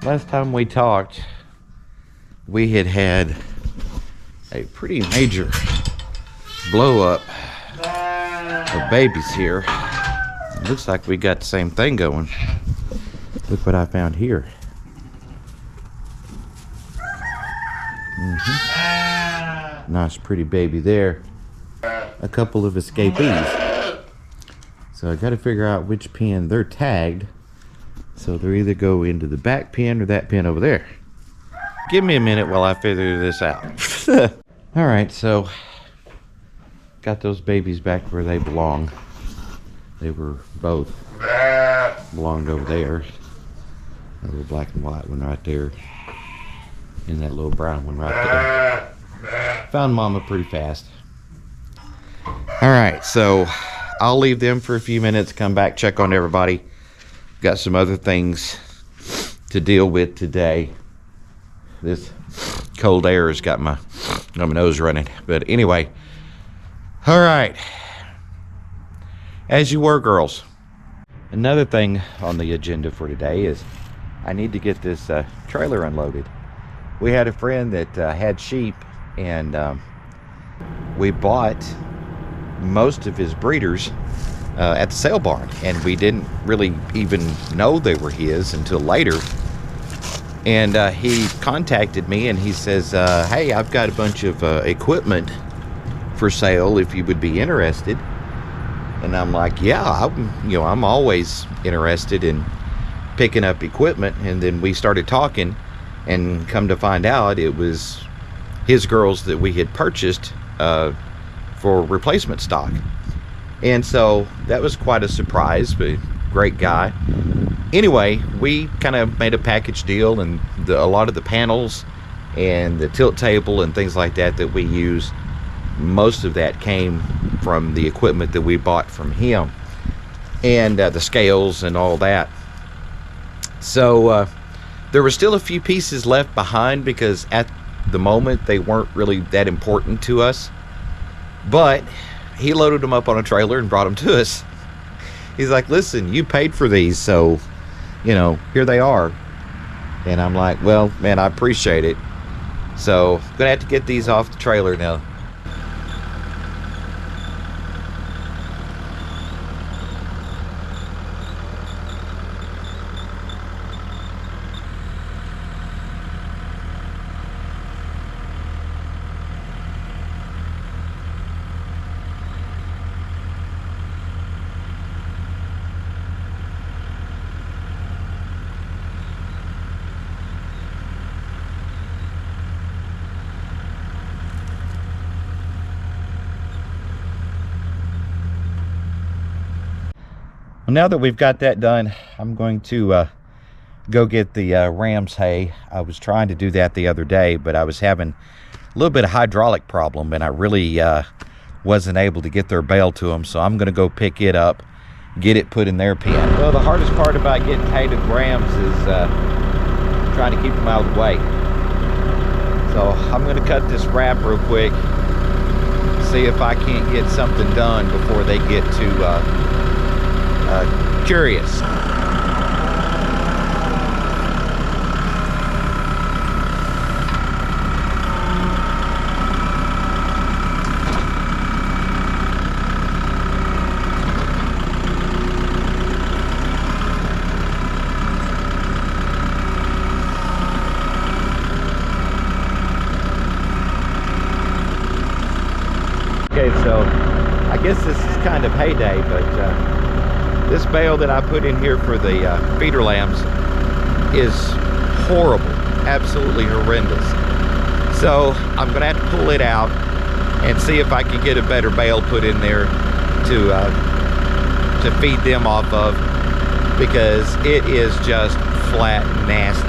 last time we talked, we had a pretty major blow up of babies here. Looks like we got the same thing going. Look what I found here. Nice pretty baby there. A couple of escapees. So I got to figure out which pen they're tagged. So they'll either go into the back pen or that pen over there. Give me a minute while I figure this out. All right, so got those babies back where they belong. They were both belonged over there. A little black and white one right there, and that little brown one right there. Found Mama pretty fast. All right, so I'll leave them for a few minutes, come back, check on everybody. Got some other things to deal with today. This cold air has got my nose running. But anyway, all right. As you were, girls. Another thing on the agenda for today is I need to get this trailer unloaded. We had a friend that had sheep, and we bought most of his breeders at the sale barn, and we didn't really even know they were his until later. And he contacted me and he says, hey, I've got a bunch of equipment for sale if you would be interested. And I'm like, yeah, I'm always interested in picking up equipment. And then we started talking, and come to find out it was his girls that we had purchased for replacement stock. And so that was quite a surprise, but great guy. Anyway, we kind of made a package deal, and a lot of the panels and the tilt table and things like that we use, most of that came from the equipment that we bought from him, and the scales and all that. So there were still a few pieces left behind because at the moment they weren't really that important to us, but he loaded them up on a trailer and brought them to us. He's like, listen, you paid for these, so here they are. And I'm like, well, man, I appreciate it. So I'm gonna have to get these off the trailer now. Well, now that we've got that done, I'm going to go get the ram's hay. I was trying to do that the other day, but I was having a little bit of hydraulic problem, and I really wasn't able to get their bale to them. So I'm going to go pick it up, get it put in their pen. Well, the hardest part about getting hay to the rams is trying to keep them out of the way. So I'm going to cut this wrap real quick, see if I can't get something done before they get too curious. Okay, so I guess this is kind of heyday, but this bale that I put in here for the feeder lambs is horrible, absolutely horrendous. So I'm gonna have to pull it out and see if I can get a better bale put in there to feed them off of, because it is just flat nasty.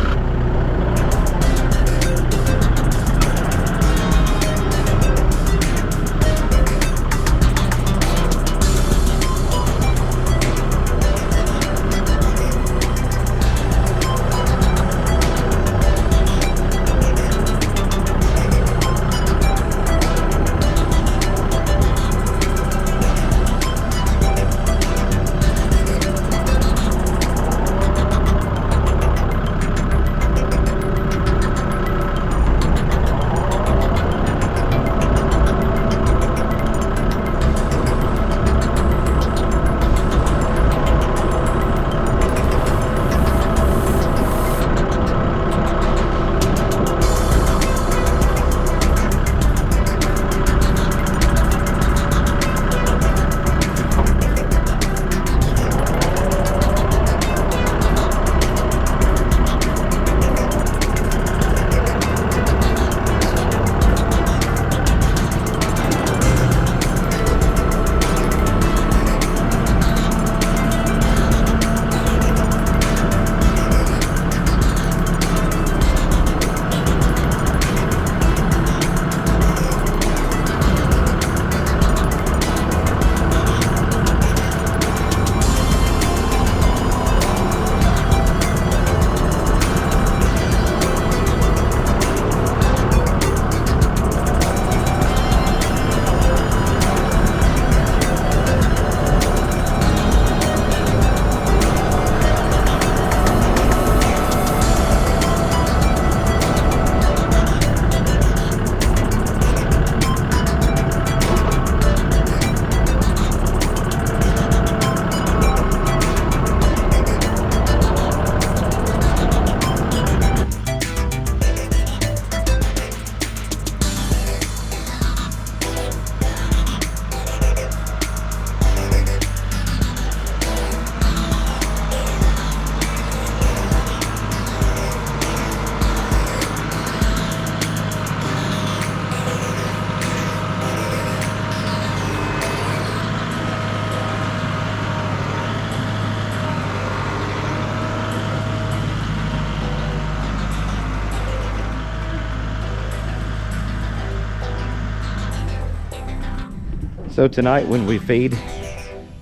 So tonight when we feed,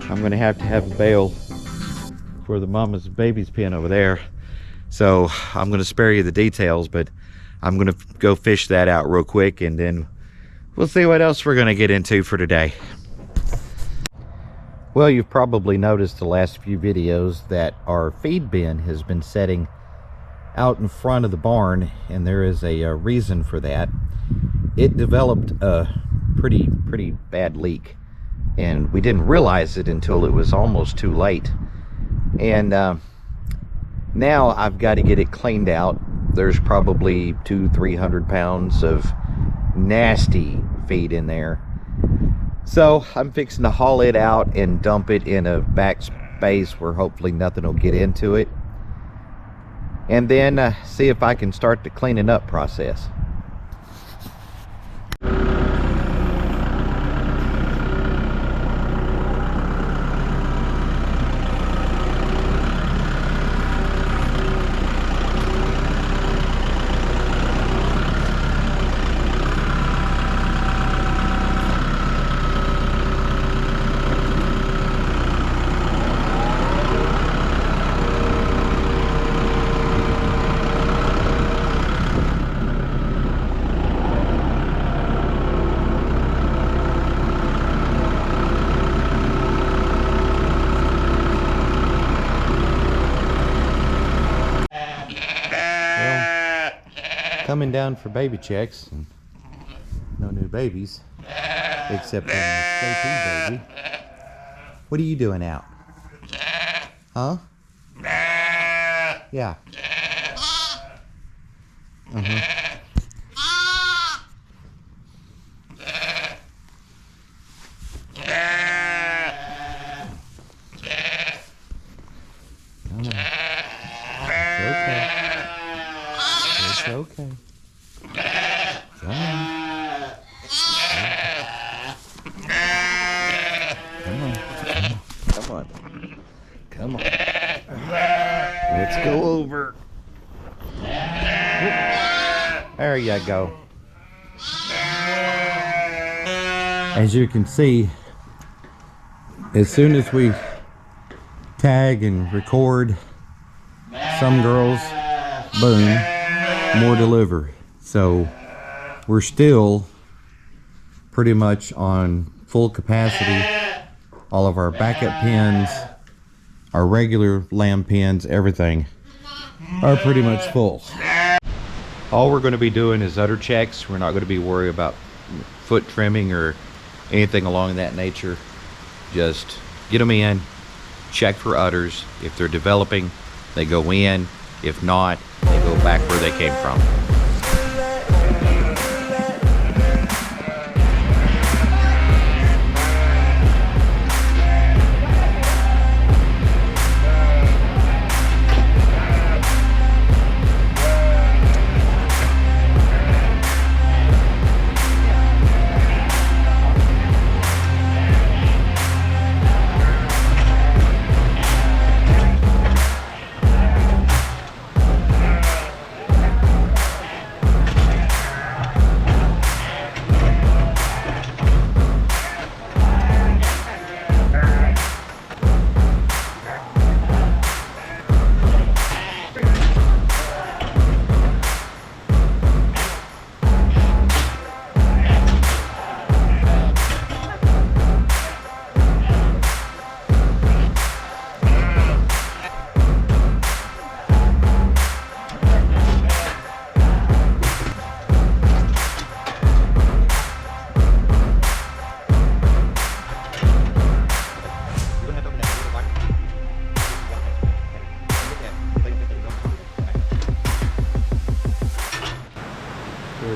I'm gonna have a bale for the mama's baby's pen over there. So I'm gonna spare you the details, but I'm gonna go fish that out real quick, and then we'll see what else we're gonna get into for today. Well, you've probably noticed the last few videos that our feed bin has been setting out in front of the barn, and there is a reason for that. It developed a pretty bad leak, and we didn't realize it until it was almost too late. And now I've got to get it cleaned out. There's probably 200-300 pounds of nasty feed in there. So I'm fixing to haul it out and dump it in a back space where hopefully nothing will get into it, and then see if I can start the cleaning up process. Coming down for baby checks, and no new babies except on the KP baby. What are you doing out? Huh? Yeah. It's okay. Come on. Come on. Come on. Let's go over. There you go. As you can see, as soon as we tag and record, some girls, boom, more deliver. So we're still pretty much on full capacity. All of our backup pens, our regular lamb pens, everything are pretty much full. All we're going to be doing is udder checks. We're not going to be worried about foot trimming or anything along that nature. Just get them in, check for udders. If they're developing, they go in. If not, they go back where they came from.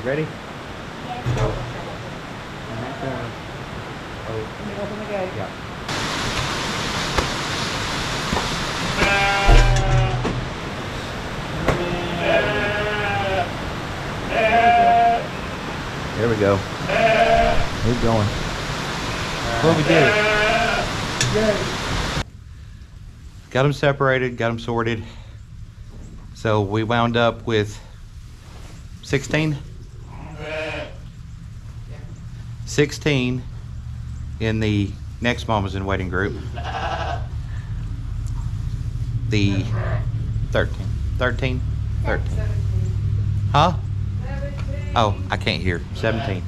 Ready? Yeah. Go. Open the gate. Yeah. There we go. Keep going. Well, we did it. Got them separated, got them sorted. So we wound up with 16 in the next Mamas in Waiting group. The 13. 13? 13. Huh? Oh, I can't hear. 17.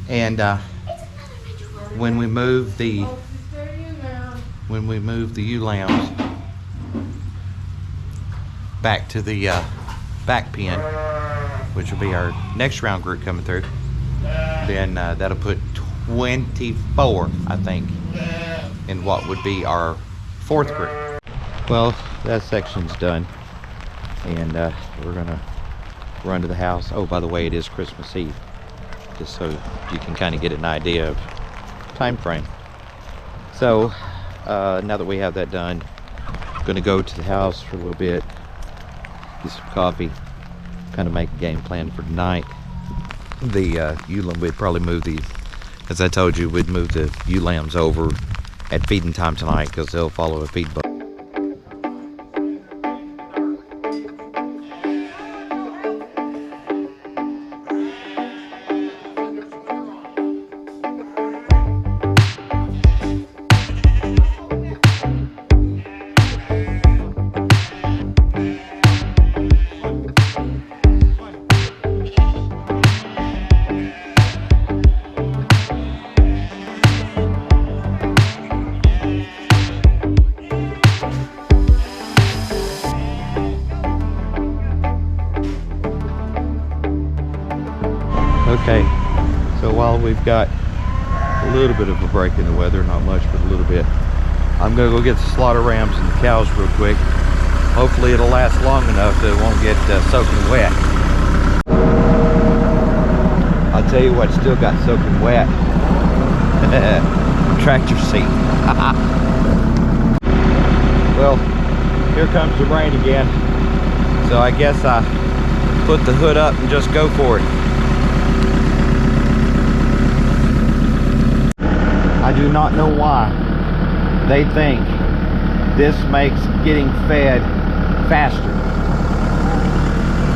And when we move the ewe lambs back to the back pen, which will be our next round group coming through, then that'll put 24, I think, in what would be our 4th group. Well, that section's done, and we're gonna run to the house. Oh, by the way, it is Christmas Eve, just so you can kind of get an idea of time frame. So now that we have that done, I'm gonna go to the house for a little bit, get some coffee, kind of make a game plan for tonight. The ewe lamb, we'd probably move the, as I told you, we'd move the ewe lambs over at feeding time tonight because they'll follow a feed book. Okay, so while we've got a little bit of a break in the weather, not much, but a little bit, I'm gonna go get the slaughter rams and the cows real quick. Hopefully it'll last long enough that it won't get soaking wet. I'll tell you what still got soaking wet. Tractor seat. Well, here comes the rain again. So I guess I put the hood up and just go for it. I do not know why they think this makes getting fed faster.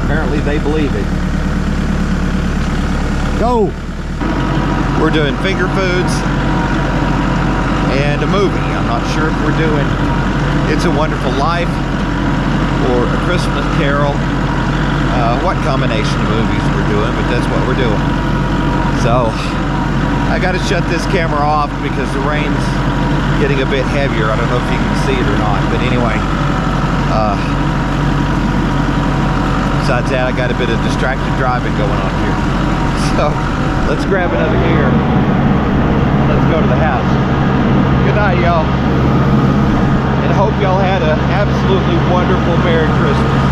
Apparently they believe it. Go! We're doing finger foods and a movie. I'm not sure if we're doing It's a Wonderful Life or A Christmas Carol. What combination of movies we're doing, but that's what we're doing. So I got to shut this camera off because the rain's getting a bit heavier. I don't know if you can see it or not, but anyway, besides that, I got a bit of distracted driving going on here. So let's grab another gear. Let's go to the house. Good night, y'all, and hope y'all had an absolutely wonderful Merry Christmas.